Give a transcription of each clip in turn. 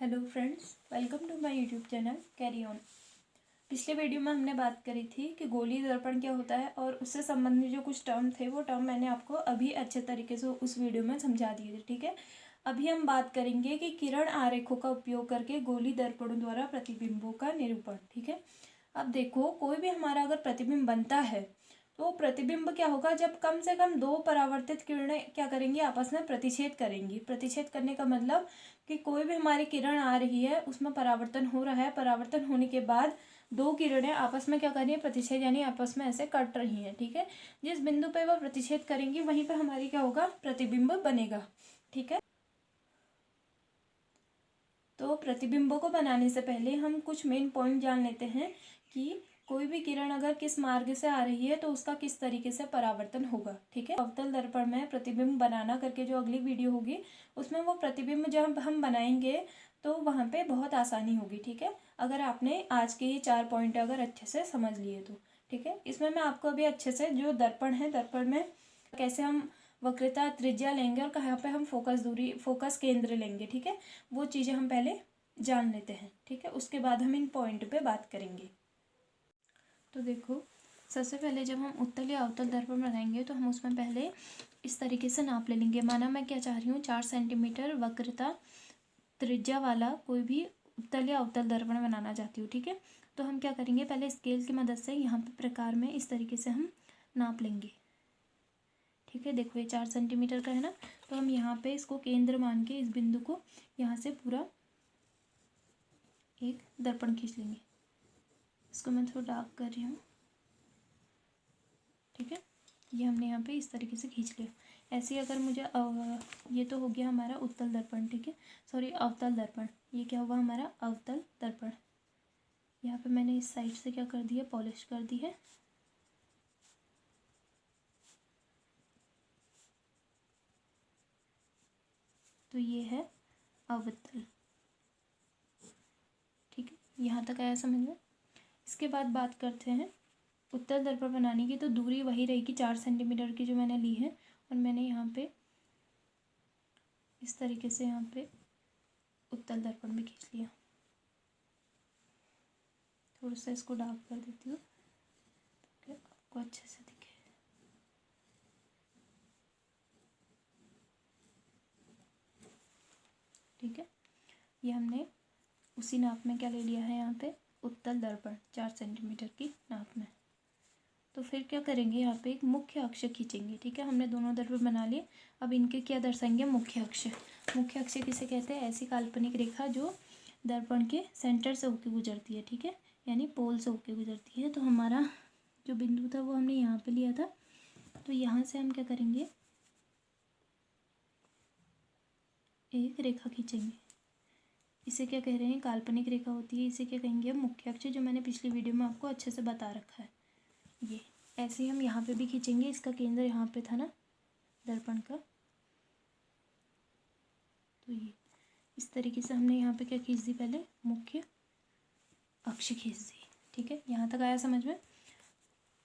Hello friends, welcome to my YouTube channel carry on. पिछले video में हमने बात करी थी कि गोलीय दर्पण क्या होता है और उससे संबंधित जो कुछ टर्म थे वो टर्म मैंने आपको अभी अच्छे तरीके से उस वीडियो में समझा दिए थे। ठीक है, अभी हम बात करेंगे कि किरण आरेखों का उपयोग करके गोलीय दर्पणों द्वारा प्रतिबिंबों का निरूपण। ठीक है, अब देखो कोई भी हमारा अगर प्रतिबिंब बनता है तो प्रतिबिंब क्या होगा, जब कम से कम दो परावर्तित किरणें क्या करेंगी, आपस में प्रतिच्छेद करेंगी। प्रतिच्छेद करने का मतलब कि कोई भी हमारी किरण आ रही है उसमें परावर्तन हो रहा है, परावर्तन होने के बाद दो किरणें आपस में क्या कर रही है, प्रतिच्छेद यानी आपस में ऐसे कट रही हैं। ठीक है, जिस बिंदु पे वह प्रतिच्छेद करेंगी वहीं पे हमारी क्या होगा, प्रतिबिंब बनेगा। ठीक है, तो प्रतिबिंबों को बनाने से पहले हम कुछ मेन पॉइंट जान लेते हैं कि कोई भी किरण अगर किस मार्ग से आ रही है तो उसका किस तरीके से परावर्तन होगा। ठीक है, अवतल दर्पण में प्रतिबिंब बनाना करके जो अगली वीडियो होगी उसमें वो प्रतिबिंब जब हम बनाएंगे तो वहाँ पे बहुत आसानी होगी। ठीक है, अगर आपने आज के ये 4 पॉइंट अगर अच्छे से समझ लिए तो। ठीक है, इसमें मैं आपको अभी अच्छे से जो दर्पण है, दर्पण में कैसे हम वक्रता त्रिज्या लेंगे और कहाँ पे हम फोकस दूरी फोकस केंद्र लेंगे, ठीक है, वो चीज़ें हम पहले जान लेते हैं। ठीक है, उसके बाद हम इन पॉइंट पे बात करेंगे। तो देखो, सबसे पहले जब हम उत्तल या अवतल दर्पण बनाएंगे तो हम उसमें पहले इस तरीके से नाप ले लेंगे। माना मैं क्या चाह रही हूँ, 4 सेंटीमीटर वक्रता त्रिज्या वाला कोई भी उत्तल या अवतल दर्पण बनाना चाहती हूँ। ठीक है, तो हम क्या करेंगे, पहले स्केल की मदद से यहाँ पे प्रकार में इस तरीके से हम नाप लेंगे। ठीक है, देखो ये 4 सेंटीमीटर का है ना, तो हम यहाँ पे इसको केंद्र मान के इस बिंदु को यहाँ से पूरा एक दर्पण खींच लेंगे। इसको मैं थोड़ा डार्क कर रही हूँ। ठीक है, ये हमने यहाँ पे इस तरीके से खींच लिया। ऐसे ही अगर मुझे ये तो हो गया हमारा उत्तल दर्पण। ठीक है, सॉरी अवतल दर्पण। ये क्या हुआ हमारा अवतल दर्पण। यहाँ पे मैंने इस साइड से क्या कर दिया, पॉलिश कर दी है। तो ये है अवतल। ठीक है, यहाँ तक आया समझ में। इसके बाद बात करते हैं उत्तल दर्पण बनाने की। तो दूरी वही रहेगी 4 सेंटीमीटर की जो मैंने ली है, और मैंने यहाँ पे इस तरीके से यहाँ पे उत्तल दर्पण में खींच लिया। थोड़ा सा इसको डार्क कर देती हूँ ताकि आपको अच्छे से दिखे। ठीक है, ये हमने उसी नाप में क्या ले लिया है, यहाँ पे उत्तल दर्पण 4 सेंटीमीटर की नाप में। तो फिर क्या करेंगे, यहाँ पे एक मुख्य अक्ष खींचेंगे। ठीक है, हमने दोनों दर्पण बना लिए। अब इनके क्या दर्शाएंगे, मुख्य अक्ष। मुख्य अक्ष किसे कहते हैं, ऐसी काल्पनिक रेखा जो दर्पण के सेंटर से होकर गुजरती है। ठीक है, यानी पोल से होकर गुजरती है। तो हमारा जो बिंदु था वो हमने यहाँ पे लिया था, तो यहाँ से हम क्या करेंगे, एक रेखा खींचेंगे। इसे क्या कह रहे हैं, काल्पनिक रेखा होती है। इसे क्या कहेंगे, मुख्य अक्ष, जो मैंने पिछली वीडियो में आपको अच्छे से बता रखा है। ये ऐसे ही हम यहाँ पे भी खींचेंगे। इसका केंद्र यहाँ पे था ना दर्पण का, तो ये इस तरीके से हमने यहाँ पे क्या खींच दी, पहले मुख्य अक्ष खींच दी। ठीक है, यहाँ तक आया समझ में।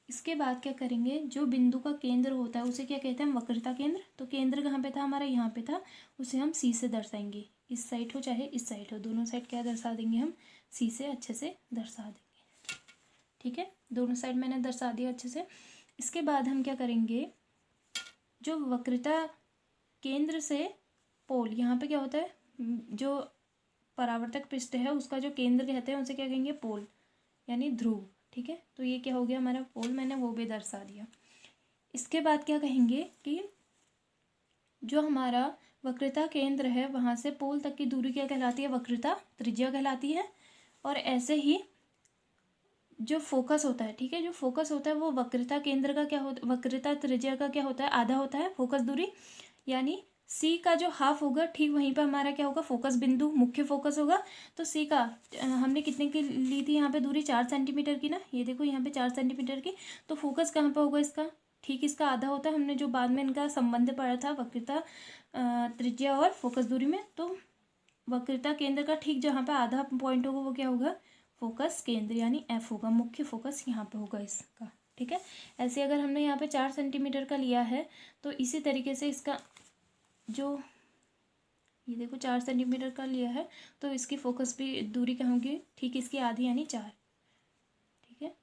इसके बाद क्या करेंगे, जो बिंदु का केंद्र होता है उसे क्या कहते हैं, वक्रता केंद्र। तो केंद्र कहाँ पे था हमारा, यहाँ पे था। उसे हम सी से दर्शाएंगे। इस साइड हो चाहे इस साइड हो, दोनों साइड क्या दर्शा देंगे, हम सी से अच्छे से दर्शा देंगे। ठीक है, दोनों साइड मैंने दर्शा दिया अच्छे से। इसके बाद हम क्या करेंगे, जो वक्रता केंद्र से पोल, यहाँ पे क्या होता है, जो परावर्तक पृष्ठ है उसका जो केंद्र कहते हैं उसे क्या कहेंगे, पोल यानी ध्रुव। ठीक है, तो ये क्या हो गया हमारा पोल, मैंने वो भी दर्शा दिया। इसके बाद क्या कहेंगे कि जो हमारा वक्रता केंद्र है वहाँ से पोल तक की दूरी क्या कहलाती है, वक्रता त्रिज्या कहलाती है। और ऐसे ही जो फोकस होता है, ठीक है, जो फोकस होता है वो वक्रता केंद्र का क्या होता है, वक्रता त्रिज्या का क्या होता है, आधा होता है फोकस दूरी। यानी सी का जो हाफ होगा ठीक वहीं पर हमारा क्या होगा, फोकस बिंदु मुख्य फोकस होगा। तो सी का हमने कितने की ली थी यहाँ पे दूरी, 4 सेंटीमीटर की ना, ये देखो यहाँ पे 4 सेंटीमीटर की। तो फोकस कहाँ पे होगा इसका, ठीक इसका आधा होता है। हमने जो बाद में इनका संबंध पढ़ा था वक्रता त्रिज्या और फोकस दूरी में, तो वक्रता केंद्र का ठीक जहाँ पे आधा पॉइंट होगा वो क्या होगा, फोकस केंद्र यानी एफ होगा। मुख्य फोकस यहाँ पे होगा इसका। ठीक है, ऐसे अगर हमने यहाँ पे 4 सेंटीमीटर का लिया है तो इसी तरीके से इसका जो ये देखो 4 सेंटीमीटर का लिया है, तो इसकी फोकस भी दूरी क्या होगी, ठीक इसकी आधी यानी 4, ठीक है,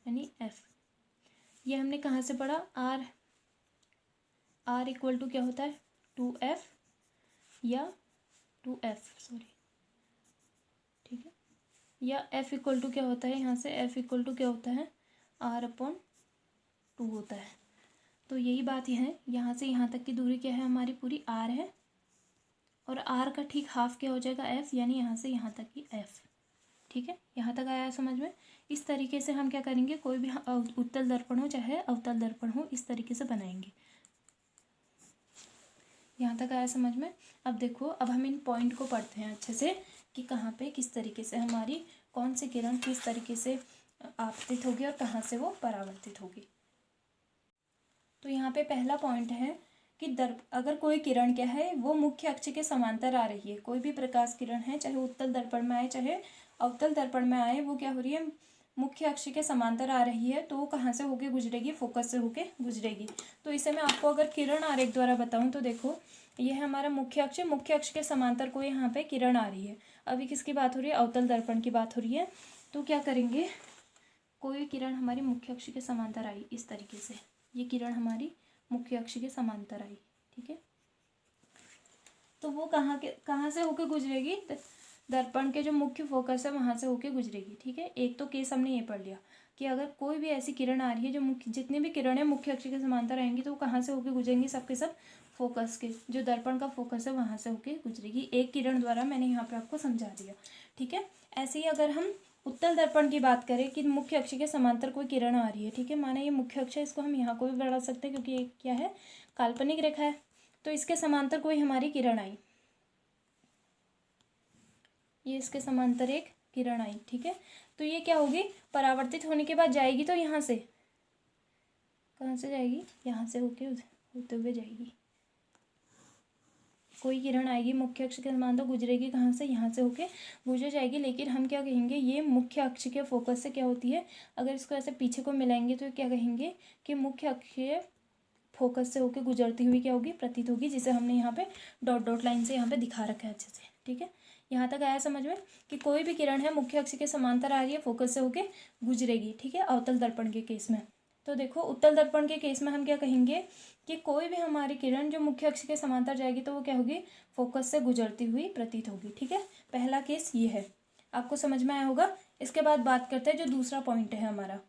यानी F। ये हमने कहाँ से पढ़ा, R इक्वल टू क्या होता है 2F या 2F, सॉरी, ठीक है, या F इक्वल टू क्या होता है, यहाँ से F इक्वल टू क्या होता है R/2 होता है। तो यही बात है, यहाँ से यहाँ तक की दूरी क्या है हमारी, पूरी R है, और R का ठीक हाफ क्या हो जाएगा F, यानी यहाँ से यहाँ तक की F, ठीक है। यहाँ तक आया समझ में। इस तरीके से हम क्या करेंगे, कोई भी उत्तल दर्पण हो चाहे अवतल दर्पण हो, इस तरीके से बनाएंगे। यहाँ तक आया समझ में। अब देखो, अब हम इन पॉइंट को पढ़ते हैं अच्छे से कि कहाँ पे किस तरीके से हमारी कौन सी किरण किस तरीके से आपतित होगी और कहाँ से वो परावर्तित होगी। तो यहाँ पे पहला पॉइंट है कि अगर कोई किरण क्या है वो मुख्य अक्ष के समांतर आ रही है, कोई भी प्रकाश किरण है चाहे उत्तल दर्पण में आए चाहे अवतल दर्पण में आए, वो क्या हो रही है मुख्य अक्ष के समांतर आ रही है, तो वो कहाँ से होके गुजरेगी, फोकस से होके गुजरेगी। तो इसे मैं आपको अगर किरण आरेख द्वारा बताऊं तो देखो, ये है हमारा मुख्य अक्ष के समांतर कोई यहाँ पे किरण आ रही है। अभी किसकी बात हो रही है, अवतल दर्पण की बात हो रही है। तो क्या करेंगे, कोई किरण हमारी मुख्य अक्ष के समांतर आई इस तरीके से, ये किरण हमारी मुख्य अक्ष के समांतर आई, ठीक है। तो वो कहाँ से होके गुजरेगी, दर्पण के जो मुख्य फोकस है वहां से होके गुजरेगी, ठीक है। एक तो केस हमने ये पढ़ लिया कि अगर कोई भी ऐसी किरण आ रही है जो जितनी भी किरण है मुख्य अक्ष के समांतर आएंगी, तो वो कहाँ से होके गुजरेंगी, सबके सब फोकस के जो दर्पण का फोकस है वहां से होके गुजरेगी। एक किरण द्वारा मैंने यहाँ पे आपको समझा दिया, ठीक है। ऐसे ही अगर हम उत्तल दर्पण की बात करें कि मुख्य अक्ष के समांतर कोई किरण आ रही है, ठीक है, माना ये मुख्य अक्ष है, इसको हम यहाँ को भी बढ़ा सकते हैं क्योंकि ये क्या है, काल्पनिक रेखा है। तो इसके समांतर कोई हमारी किरण आई, ये इसके समांतर एक किरण आई, ठीक है। तो ये क्या होगी, परावर्तित होने के बाद जाएगी तो यहाँ से, कहाँ से जाएगी, यहाँ से होते हुए जाएगी। कोई किरण आएगी मुख्य अक्ष के समांतर गुजरेगी, कहाँ से, यहाँ से होके गुजर जाएगी। लेकिन हम क्या कहेंगे, ये मुख्य अक्ष के फोकस से क्या होती है, अगर इसको ऐसे पीछे को मिलाएंगे तो क्या कहेंगे कि मुख्य अक्ष के फोकस से होके गुजरती हुई क्या होगी, प्रतीत होगी, जिसे हमने यहाँ पे डॉट डॉट लाइन से यहाँ पे दिखा रखा है अच्छे से, ठीक है। यहाँ तक आया समझ में कि कोई भी किरण है मुख्य अक्ष के समांतर आ रही है, फोकस से होके गुजरेगी, ठीक है, अवतल दर्पण के केस में। तो देखो, उत्तल दर्पण के केस में हम क्या कहेंगे कि कोई भी हमारी किरण जो मुख्य अक्ष के समांतर जाएगी तो वो क्या होगी, फोकस से गुजरती हुई प्रतीत होगी, ठीक है। पहला केस ये है, आपको समझ में आया होगा। इसके बाद बात करते हैं जो दूसरा पॉइंट है हमारा।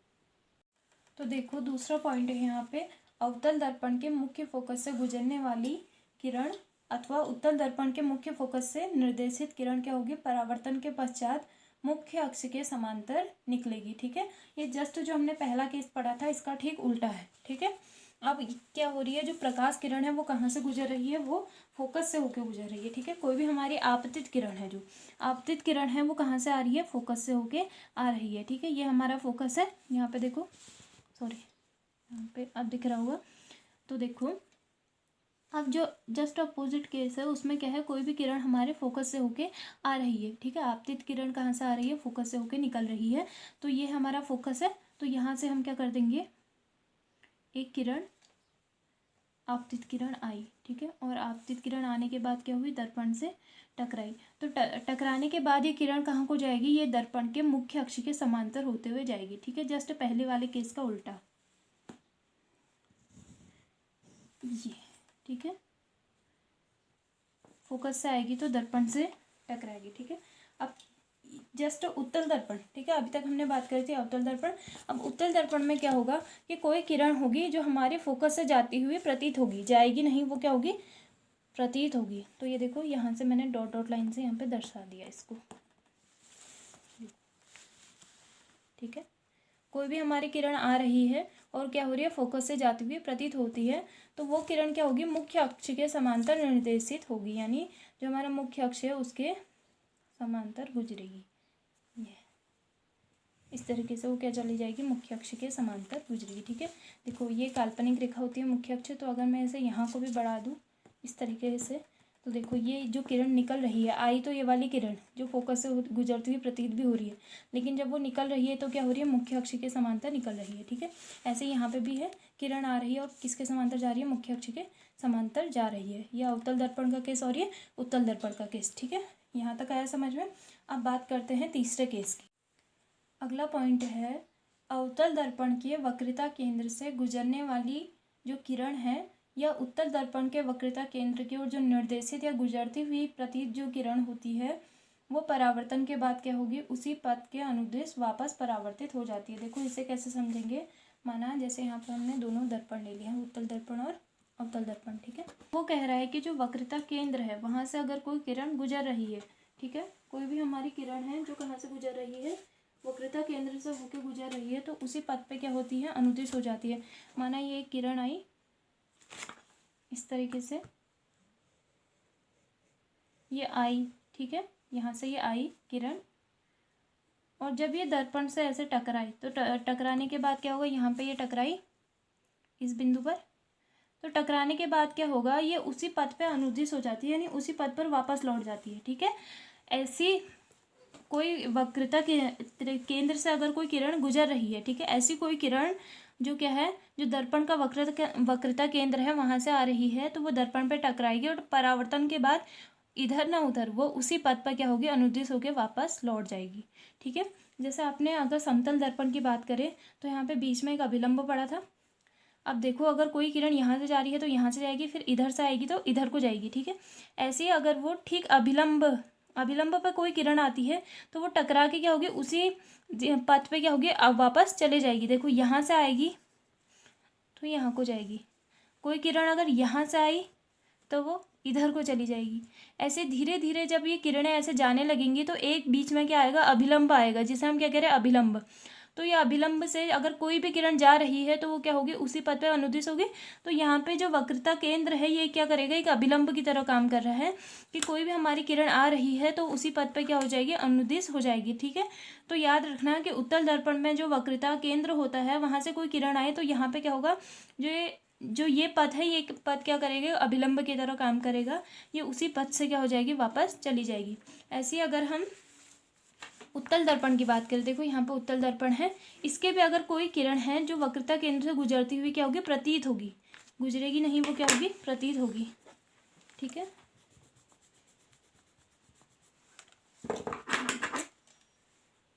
तो देखो, दूसरा पॉइंट है यहाँ पे, अवतल दर्पण के मुख्य फोकस से गुजरने वाली किरण अथवा उत्तल दर्पण के मुख्य फोकस से निर्देशित किरण क्या होगी, परावर्तन के पश्चात मुख्य अक्ष के समांतर निकलेगी, ठीक है। ये जस्ट जो हमने पहला केस पढ़ा था इसका ठीक उल्टा है, ठीक है। अब क्या हो रही है, जो प्रकाश किरण है वो कहाँ से गुजर रही है, वो फोकस से होकर गुजर रही है, ठीक है। कोई भी हमारी आपतित किरण है, जो आपतित किरण है वो कहाँ से आ रही है, फोकस से होके आ रही है, ठीक है। ये हमारा फोकस है, यहाँ पे देखो, सॉरी यहाँ पे अब दिख रहा होगा। तो देखो, अब जो जस्ट अपोजिट केस है उसमें क्या है, कोई भी किरण हमारे फोकस से होके आ रही है, ठीक है। आपतित किरण कहाँ से आ रही है, फोकस से होके निकल रही है। तो ये हमारा फोकस है, तो यहाँ से हम क्या कर देंगे, एक किरण आपतित किरण आई, ठीक है, और आपतित किरण आने के बाद क्या हुई, दर्पण से टकराई। तो टकराने के बाद ये किरण कहाँ को जाएगी, ये दर्पण के मुख्य अक्ष के समांतर होते हुए जाएगी, ठीक है। जस्ट पहले वाले केस का उल्टा, ये, ठीक है, फोकस से आएगी तो दर्पण से टकराएगी, ठीक है। अब जस्ट उत्तल दर्पण, ठीक है, अभी तक हमने बात करी थी अवतल दर्पण। अब उत्तल दर्पण में क्या होगा कि कोई किरण होगी जो हमारे फोकस से जाती हुई प्रतीत होगी, जाएगी नहीं, वो क्या होगी, प्रतीत होगी। तो ये देखो, यहाँ से मैंने डॉट डॉट लाइन से यहाँ पे दर्शा दिया इसको, ठीक है। कोई भी हमारी किरण आ रही है और क्या हो रही है, फोकस से जाती हुई प्रतीत होती है, तो वो किरण क्या होगी, मुख्य अक्ष के समांतर निर्देशित होगी, यानी जो हमारा मुख्य अक्ष है उसके समांतर गुजरेगी। ये इस तरीके से वो क्या चली जाएगी, मुख्य अक्ष के समांतर गुजरेगी, ठीक है। देखो, ये काल्पनिक रेखा होती है मुख्य अक्ष, तो अगर मैं इसे यहाँ को भी बढ़ा दूँ इस तरीके से, तो देखो ये जो किरण निकल रही है, आई तो ये वाली किरण जो फोकस से गुजरती हुई प्रतीत भी हो रही है, लेकिन जब वो निकल रही है तो क्या हो रही है, मुख्य अक्ष के समांतर निकल रही है। ठीक है, ऐसे यहाँ पे भी है, किरण आ रही है और किसके समांतर जा रही है, मुख्य अक्ष के समांतर जा रही है। यह अवतल दर्पण का केस और ये उत्तल दर्पण का केस। ठीक है, यहाँ तक आया समझ में। अब बात करते हैं तीसरे केस की। अगला पॉइंट है, अवतल दर्पण के वक्रता केंद्र से गुजरने वाली जो किरण है या उत्तल दर्पण के वक्रता केंद्र की ओर जो निर्देशित या गुजरती हुई प्रतीत जो किरण होती है वो परावर्तन के बाद क्या होगी, उसी पथ के अनुदिश वापस परावर्तित हो जाती है। देखो इसे कैसे समझेंगे, माना जैसे यहाँ पर हमने दोनों दर्पण ले लिया है, उत्तल दर्पण और अवतल दर्पण। ठीक है, वो कह रहा है कि जो वक्रता केंद्र है वहां से अगर कोई किरण गुजर रही है, ठीक है, कोई भी हमारी किरण है जो कहाँ से गुजर रही है, वक्रता केंद्र से होकर गुजर रही है, तो उसी पथ पे क्या होती है, अनुदिश हो जाती है। माना ये एक किरण आई इस तरीके से, ये आई, ठीक है, यहाँ से ये आई किरण, और जब ये दर्पण से ऐसे टकराई तो टकराने के बाद क्या होगा, यहाँ पे ये टकराई इस बिंदु पर, तो टकराने के बाद क्या होगा, ये उसी पथ पे अनुदिश हो जाती है, यानी उसी पथ पर वापस लौट जाती है। ठीक है, ऐसी कोई वक्रता के केंद्र से अगर कोई किरण गुजर रही है, ठीक है, ऐसी कोई किरण जो क्या है, जो दर्पण का वक्रता केंद्र है वहां से आ रही है, तो वो दर्पण पे टकराएगी और परावर्तन के बाद इधर ना उधर वो उसी पथ पर क्या होगी, अनुदिश होकर वापस लौट जाएगी। ठीक है, जैसे आपने अगर समतल दर्पण की बात करें तो यहाँ पे बीच में एक अभिलंब पड़ा था। अब देखो अगर कोई किरण यहाँ से जा रही है तो यहाँ से जाएगी, फिर इधर से आएगी तो इधर को जाएगी। ठीक है, ऐसे ही अगर वो ठीक अभिलंब पर कोई किरण आती है तो वो टकरा के क्या होगी, उसी पथ पे क्या होगी, अब वापस चले जाएगी। देखो यहाँ से आएगी तो यहाँ को जाएगी, कोई किरण अगर यहाँ से आई तो वो इधर को चली जाएगी। ऐसे धीरे धीरे जब ये किरणें ऐसे जाने लगेंगी तो एक बीच में क्या आएगा, अभिलंब आएगा, जिसे हम क्या कह रहे हैं, अभिलंब। तो ये अभिलंब से अगर कोई भी किरण जा रही है तो वो क्या होगी, उसी पथ पे अनुदिश होगी। तो यहाँ पे जो वक्रता केंद्र है ये क्या करेगा, एक अभिलंब की तरह काम कर रहा है कि कोई भी हमारी किरण आ रही है तो उसी पथ पे क्या हो जाएगी, अनुदिश हो जाएगी। ठीक है, तो याद रखना कि उत्तल दर्पण में जो वक्रता केंद्र होता है वहां से कोई किरण आए तो यहाँ पे क्या होगा, जो ये पथ है, ये पथ क्या करेगा, अभिलंब की तरह काम करेगा, ये उसी पथ से क्या हो जाएगी, वापस चली जाएगी। ऐसे ही अगर हम उत्तल दर्पण की बात करें, देखो यहाँ पे उत्तल दर्पण है, इसके भी अगर कोई किरण है जो वक्रता केंद्र से गुजरती हुई क्या होगी, प्रतीत होगी, गुजरेगी नहीं, वो क्या होगी, प्रतीत होगी। ठीक है,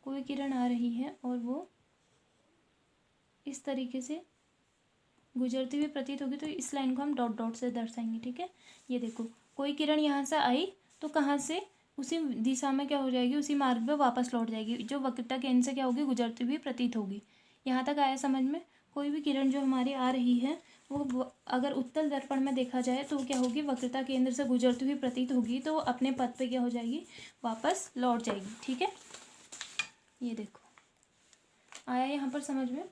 कोई किरण आ रही है और वो इस तरीके से गुजरती हुई प्रतीत होगी, तो इस लाइन को हम डॉट डॉट से दर्शाएंगे। ठीक है, ये देखो कोई किरण यहाँ से आई तो कहाँ से, उसी दिशा में क्या हो जाएगी, उसी मार्ग पे वापस लौट जाएगी, जो वक्रता केंद्र से क्या होगी, गुजरती हुई प्रतीत होगी। यहाँ तक आया समझ में। कोई भी किरण जो हमारी आ रही है वो अगर उत्तल दर्पण में देखा जाए तो क्या होगी, वक्रता केंद्र से गुजरती हुई प्रतीत होगी, तो अपने पथ पे क्या हो जाएगी, वापस लौट जाएगी। ठीक है, ये देखो आया यहाँ पर समझ में।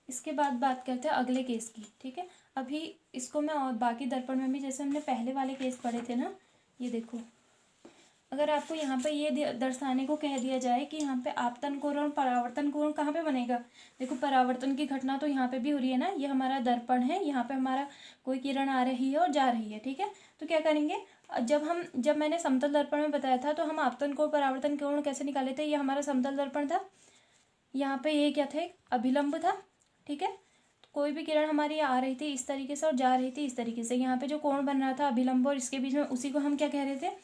इसके बाद बात करते हैं अगले केस की। ठीक है, अभी इसको मैं और बाकी दर्पण में भी जैसे हमने पहले वाले केस पढ़े थे ना, ये देखो अगर आपको यहाँ पे ये दर्शाने को कह दिया जाए कि यहाँ पे आपतन कोण और परावर्तन कोण कहाँ पे बनेगा, देखो परावर्तन की घटना तो यहाँ पे भी हो रही है ना, ये हमारा दर्पण है, यहाँ पे हमारा कोई किरण आ रही है और जा रही है। ठीक है, तो क्या करेंगे, जब मैंने समतल दर्पण में बताया था तो हम आपतन कोण परावर्तन कोण कैसे निकाले थे, ये हमारा समतल दर्पण था, यहाँ पे ये क्या था, अभिलंब था। ठीक है, तो कोई भी किरण हमारी आ रही थी इस तरीके से और जा रही थी इस तरीके से, यहाँ पे जो कोण बन रहा था अभिलंब और इसके बीच में, उसी को हम क्या कह रहे थे,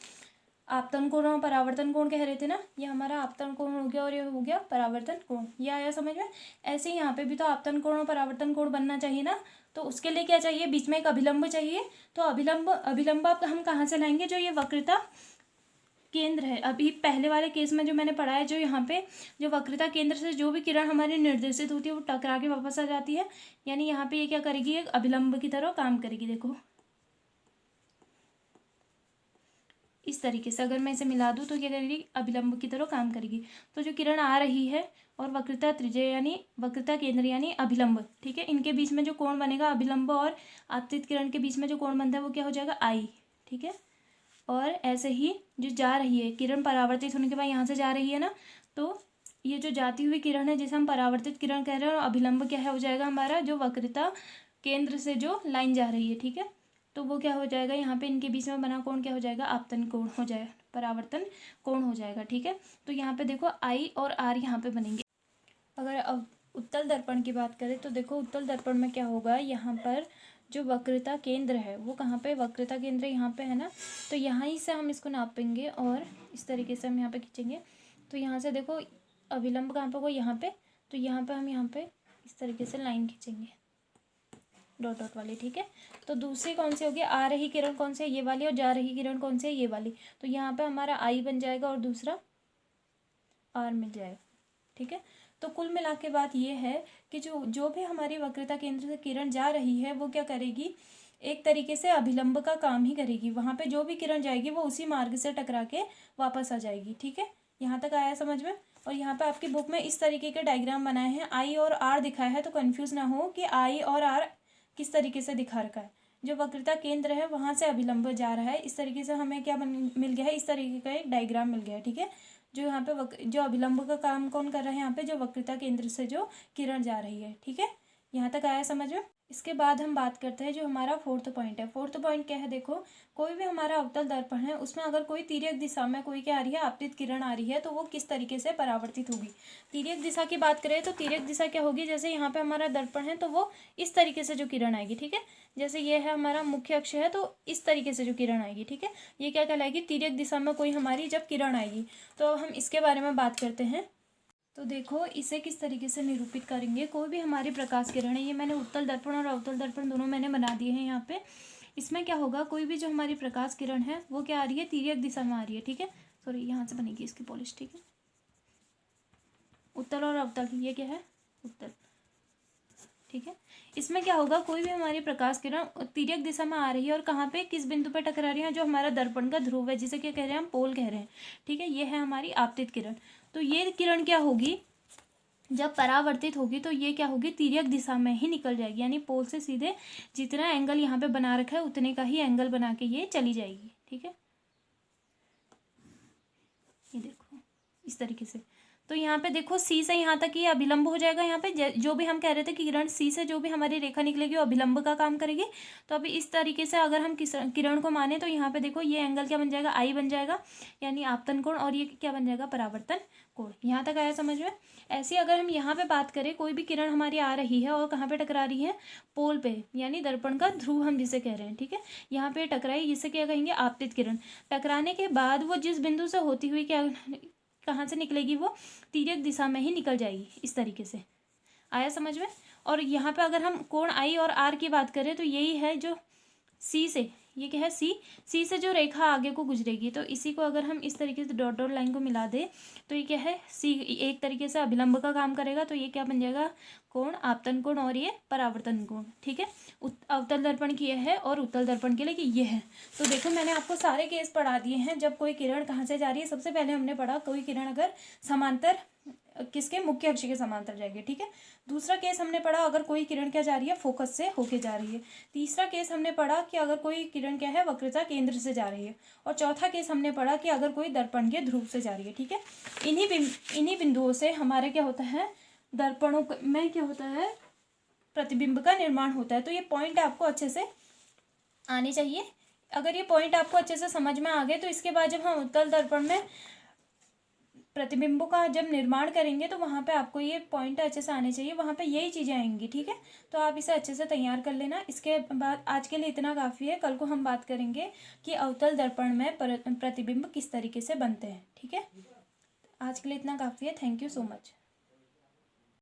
आपतन कोण और परावर्तन कोण कह रहे थे ना। ये हमारा आपतन कोण हो गया और ये हो गया परावर्तन कोण, ये आया समझ में। ऐसे ही यहाँ पे भी तो आपतन कोण और परावर्तन कोण बनना चाहिए ना, तो उसके लिए क्या चाहिए, बीच में एक अभिलंब चाहिए। तो अभिलंब हम कहाँ से लाएंगे, जो ये वक्रता केंद्र है, अभी पहले वाले केस में जो मैंने पढ़ा है, जो यहाँ पे जो वक्रता केंद्र से जो भी किरण हमारी निर्देशित होती है वो टकरा के वापस आ जाती है, यानी यहाँ पे ये क्या करेगी, एक अभिलंब की तरह काम करेगी। देखो इस तरीके से अगर मैं इसे मिला दूँ तो क्या करेगी, अभिलंब की तरह काम करेगी। तो जो किरण आ रही है और वक्रता त्रिज्या यानी वक्रता केंद्र यानी अभिलंब, ठीक है, इनके बीच में जो कोण बनेगा, अभिलंब और आपतित किरण के बीच में जो कोण बनता है वो क्या हो जाएगा, आई। ठीक है, और ऐसे ही जो जा रही है किरण परावर्तित होने के बाद यहाँ से जा रही है ना, तो ये जो जाती हुई किरण है जिसे हम परावर्तित किरण कह रहे हैं, और अभिलंब क्या है, हो जाएगा हमारा जो वक्रता केंद्र से जो लाइन जा रही है। ठीक है, तो वो क्या हो जाएगा, यहाँ पे इनके बीच में बना कोण क्या हो जाएगा, आपतन कोण हो जाएगा, परावर्तन कोण हो जाएगा। ठीक है, तो यहाँ पे देखो आई और आर यहाँ पे बनेंगे। अगर अब उत्तल दर्पण की बात करें तो देखो उत्तल दर्पण में क्या होगा, यहाँ पर जो वक्रता केंद्र है वो कहाँ पे, वक्रता केंद्र यहाँ पे है ना, तो यहाँ ही से हम इसको नापेंगे और इस तरीके से हम यहाँ पे खींचेंगे। तो यहाँ से देखो अभिलंब कहाँ पे, वो यहाँ पे, तो यहाँ पे हम यहाँ पे इस तरीके से लाइन खींचेंगे डॉट डॉट वाली। ठीक है, तो दूसरी कौन सी होगी, आ रही किरण कौन सी है, ये वाली, और जा रही किरण कौन सी है, ये वाली। तो यहाँ पे हमारा आई बन जाएगा और दूसरा आर मिल जाएगा। ठीक है, तो कुल मिला के बात ये है कि जो जो भी हमारी वक्रता केंद्र से किरण जा रही है वो क्या करेगी, एक तरीके से अभिलंब का काम ही करेगी। वहाँ पे जो भी किरण जाएगी वो उसी मार्ग से टकरा के वापस आ जाएगी। ठीक है, यहाँ तक आया समझ में। और यहाँ पे आपकी बुक में इस तरीके के डायग्राम बनाए हैं, आई और आर दिखाया है, तो कन्फ्यूज ना हो कि आई और आर किस तरीके से दिखा रखा है। जो वक्रता केंद्र है वहाँ से अभिलंब जा रहा है, इस तरीके से हमें क्या मिल गया है, इस तरीके का एक डायग्राम मिल गया है। ठीक है, जो यहाँ पे जो अभिलंब का काम कौन कर रहा है, यहाँ पे जो वक्रता केंद्र से जो किरण जा रही है। ठीक है, यहाँ तक आया समझ में। इसके बाद हम बात करते हैं जो हमारा फोर्थ पॉइंट है। फोर्थ पॉइंट क्या है, देखो कोई भी हमारा अवतल दर्पण है उसमें अगर कोई तिर्यक दिशा में कोई क्या आ रही है, आपतित किरण आ रही है, तो वो किस तरीके से परावर्तित होगी। तिर्यक दिशा की बात करें तो तिर्यक दिशा क्या होगी, जैसे यहाँ पे हमारा दर्पण है तो वो इस तरीके से जो किरण आएगी। ठीक है, जैसे ये है हमारा मुख्य अक्ष है तो इस तरीके से जो किरण आएगी। ठीक है, ये क्या कहलाएगी, तिर्यक दिशा में कोई हमारी जब किरण आएगी। तो हम इसके बारे में बात करते हैं। तो देखो इसे किस तरीके से निरूपित करेंगे, कोई भी हमारी प्रकाश किरण है, ये मैंने उत्तल दर्पण और अवतल दर्पण दोनों मैंने बना दिए हैं यहाँ पे। इसमें क्या होगा, कोई भी जो हमारी प्रकाश किरण है वो क्या आ रही है, तिर्यक दिशा में आ रही है। ठीक है, सॉरी यहाँ से बनेगी इसकी पॉलिश। ठीक है, उत्तल और अवतल, ये क्या है, उत्तल। ठीक है, इसमें क्या होगा, कोई भी हमारी प्रकाश किरण तिर्यक दिशा में आ रही है और कहाँ पे, किस बिंदु पे टकरा रही है, जो हमारा दर्पण का ध्रुव है, जिसे क्या कह रहे हैं हम, पोल कह रहे हैं। ठीक है, ये है हमारी आपतित किरण। तो ये किरण क्या होगी, जब परावर्तित होगी तो ये क्या होगी, तिर्यक दिशा में ही निकल जाएगी, यानी पोल से सीधे जितना एंगल यहाँ पे बना रखा है उतने का ही एंगल बना के ये चली जाएगी। ठीक है, ये देखो इस तरीके से। तो यहाँ पे देखो सी से यहाँ तक ये अभिलंब हो जाएगा। यहाँ पे जो भी हम कह रहे थे कि किरण सी से जो भी हमारी रेखा निकलेगी वो अभिलंब का काम करेगी। तो अभी इस तरीके से अगर हम किरण को माने तो यहाँ पे देखो ये एंगल क्या बन जाएगा, आई बन जाएगा, यानी आपतन कोण, और ये क्या बन जाएगा, परावर्तन कोण। यहाँ तक आया समझ में। ऐसे अगर हम यहाँ पे बात करें, कोई भी किरण हमारी आ रही है और कहाँ पे टकरा रही है, पोल पे, यानी दर्पण का ध्रुव हम जिसे कह रहे हैं। ठीक है, यहाँ पे टकराई, जिसे क्या कहेंगे, आपतित किरण। टकराने के बाद वो जिस बिंदु से होती हुई क्या कहाँ से निकलेगी, वो तिर्यक दिशा में ही निकल जाएगी। इस तरीके से आया समझ में। और यहाँ पे अगर हम कोण आई और आर की बात करें तो यही है जो सी से, ये क्या है, सी से जो रेखा आगे को गुजरेगी, तो इसी को अगर हम इस तरीके से डॉट डॉट लाइन को मिला दे तो ये क्या है, सी एक तरीके से अभिलंब का काम करेगा, तो ये क्या बन जाएगा, कोण, आपतन कोण, और ये परावर्तन कोण। ठीक है, अवतल दर्पण की यह है और उत्तल दर्पण के लिए कि ये है। तो देखो मैंने आपको सारे केस पढ़ा दिए हैं। जब कोई किरण कहाँ से जा रही है, सबसे पहले हमने पढ़ा कोई किरण अगर समांतर किसके, मुख्य अक्ष के समांतर जाएगी। ठीक है, दूसरा केस हमने पढ़ा अगर कोई किरण क्या जा रही है, फोकस से होके जा रही है। तीसरा केस हमने पढ़ा कि अगर कोई किरण क्या है, वक्रता केंद्र से जा रही है। और चौथा केस हमने पढ़ा कि अगर कोई दर्पण के ध्रुव से जा रही है। ठीक है, इन्हीं बिंदुओं से हमारे क्या होता है, दर्पणों में क्या होता है, प्रतिबिंब का निर्माण होता है। तो ये पॉइंट आपको अच्छे से आने चाहिए। अगर ये पॉइंट आपको अच्छे से समझ में आ गए तो इसके बाद जब हम उत्तल दर्पण में प्रतिबिंबों का जब निर्माण करेंगे तो वहाँ पे आपको ये पॉइंट अच्छे से आने चाहिए, वहाँ पे यही चीज़ें आएंगी। ठीक है, तो आप इसे अच्छे से तैयार कर लेना। इसके बाद आज के लिए इतना काफ़ी है। कल को हम बात करेंगे कि अवतल दर्पण में प्रतिबिंब किस तरीके से बनते हैं। ठीक है, आज के लिए इतना काफ़ी है। Thank you so much.